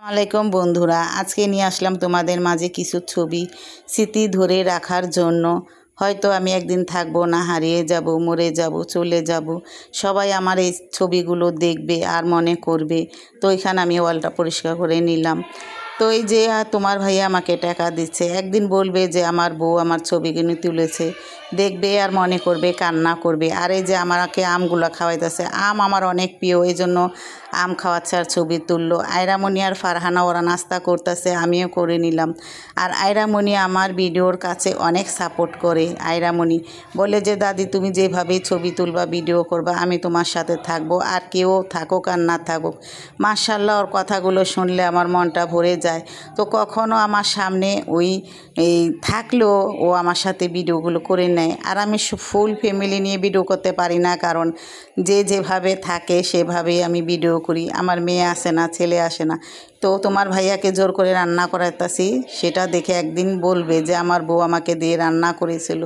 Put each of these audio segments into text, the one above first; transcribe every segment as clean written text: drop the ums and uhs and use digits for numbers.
আসসালামাইকুম বন্ধুরা, আজকে নিয়ে আসলাম তোমাদের মাঝে কিছু ছবি স্মৃতি ধরে রাখার জন্য। হয়তো আমি একদিন থাকবো না, হারিয়ে যাব, মরে যাব, চলে যাব, সবাই আমার এই ছবিগুলো দেখবে আর মনে করবে। তো এখানে আমি ওয়ালটা পরিষ্কার করে নিলাম। তো এই যে তোমার ভাইয়া আমাকে টাকা দিচ্ছে, একদিন বলবে যে আমার বউ আমার ছবিগুলো তুলেছে, দেখবে আর মনে করবে, কান্না করবে। আর এই যে আমাকে আমগুলো খাওয়াইতেছে, আম আমার অনেক প্রিয়, এই জন্য আম খাওয়াচ্ছে আর ছবি তুললো। আয়রামণি আর ফারহানা ওরা নাস্তা করতেছে, আমিও করে নিলাম। আর আয়রামণি আমার ভিডিওর কাছে অনেক সাপোর্ট করে। আয়রামণি বলে যে দাদি তুমি যেভাবে ছবি তুলবা, ভিডিও করবা, আমি তোমার সাথে থাকবো, আর কেউ থাকুক আর না থাকুক। মাশাআল্লাহ, ওর কথাগুলো শুনলে আমার মনটা ভরে যায়। তো কখনো আমার সামনে এই থাকলেও ও আমার সাথে ভিডিওগুলো করে নেয়। আর আমি ফুল ফ্যামিলি নিয়ে ভিডিও করতে পারি না, কারণ যে যেভাবে থাকে সেভাবেই আমি ভিডিও করি। আমার মেয়ে আসে না, ছেলে আসে না। তো তোমার ভাইয়াকে জোর করে রান্না করাইতেছি, সেটা দেখে একদিন বলবে যে আমার বউ আমাকে দিয়ে রান্না করেছিল,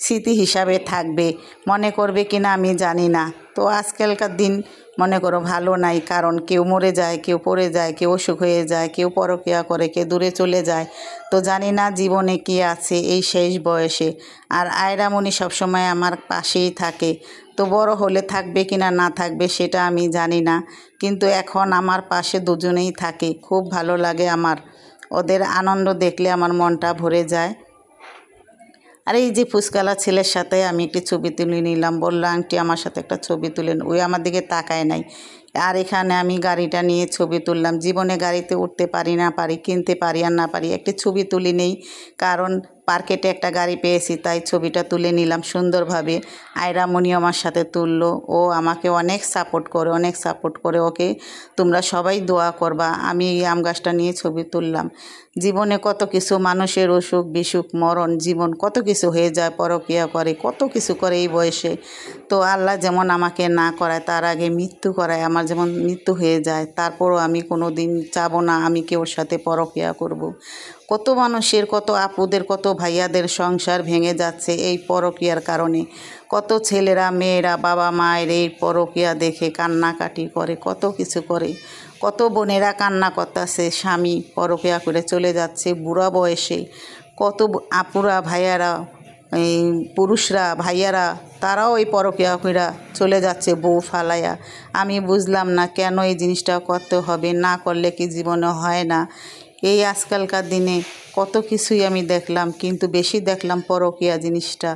স্মৃতি হিসাবে থাকবে। মনে করবে কিনা আমি জানি না। তো আজকালকার দিন মনে করো ভালো নাই, কারণ কেউ মরে যায়, কেউ পড়ে যায়, কেউ অসুখ হয়ে যায়, কেউ পরকীয়া করে, কেউ দূরে চলে যায়। তো জানি না জীবনে কি আছে এই শেষ বয়সে। আর আয়রামণি সবসময় আমার পাশেই থাকে। তো বড় হলে থাকবে কিনা না থাকবে সেটা আমি জানি না, কিন্তু এখন আমার পাশে দুজনেই থাকে। খুব ভালো লাগে আমার, ওদের আনন্দ দেখলে আমার মনটা ভরে যায়। আর এই যে ফুচকালা ছেলের সাথে আমি একটি ছবি তুলে নিলাম, বললাম আন্টি আমার সাথে একটা ছবি তুলেন, ওই আমার দিকে তাকায় নাই। আর এখানে আমি গাড়িটা নিয়ে ছবি তুললাম। জীবনে গাড়িতে উঠতে পারি না পারি, কিনতে পারি আর না পারি, একটি ছবি তুলি নেই, কারণ মার্কেটে একটা গাড়ি পেয়েছি, তাই ছবিটা তুলে নিলাম সুন্দরভাবে। আয়রামণি আমার সাথে তুললো, ও আমাকে অনেক সাপোর্ট করে, অনেক সাপোর্ট করে। ওকে তোমরা সবাই দোয়া করবা। আমি এই আম গাছটা নিয়ে ছবি তুললাম। জীবনে কত কিছু, মানুষের অসুখ বিসুখ, মরণ, জীবন কত কিছু হয়ে যায়, পরকীয়া করে, কত কিছু করে এই বয়সে। তো আল্লাহ যেমন আমাকে না করায়, তার আগে মৃত্যু করায়, আমার যেমন মৃত্যু হয়ে যায়, তারপরও আমি কোনো দিন চাবো না আমি কেউর সাথে পরকীয়া করব। কত মানুষের, কত আপুদের, কত ভাইয়াদের সংসার ভেঙে যাচ্ছে এই পরকীয়ার কারণে। কত ছেলেরা, মেয়েরা, বাবা মায়ের এই পরকীয়া দেখে কান্নাকাটি করে, কত কিছু করে। কত বোনেরা কান্না করতেছে, স্বামী পরকীয়া করে চলে যাচ্ছে বুড়া বয়সে। কত আপুরা, ভাইয়ারা, এই পুরুষরা, ভাইয়ারা, তারাও এই পরকীয়া কইরা চলে যাচ্ছে বউ ফালাইয়া। আমি বুঝলাম না কেন এই জিনিসটা করতে হবে, না করলে কি জীবনে হয় না। এই আজকালকার দিনে কত কিছুই আমি দেখলাম, কিন্তু বেশি দেখলাম পরকীয়া জিনিসটা।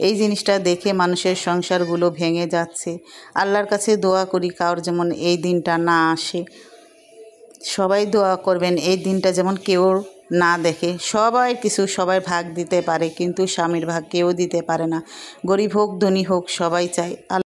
এই জিনিসটা দেখে মানুষের সংসারগুলো ভেঙে যাচ্ছে। আল্লাহর কাছে দোয়া করি কারোর যেমন এই দিনটা না আসে। সবাই দোয়া করবেন এই দিনটা যেমন কেউ না দেখে। সবাই কিছু, সবাই ভাগ দিতে পারে, কিন্তু স্বামীর ভাগ কেউ দিতে পারে না। গরিব হোক ধনী হোক সবাই চায়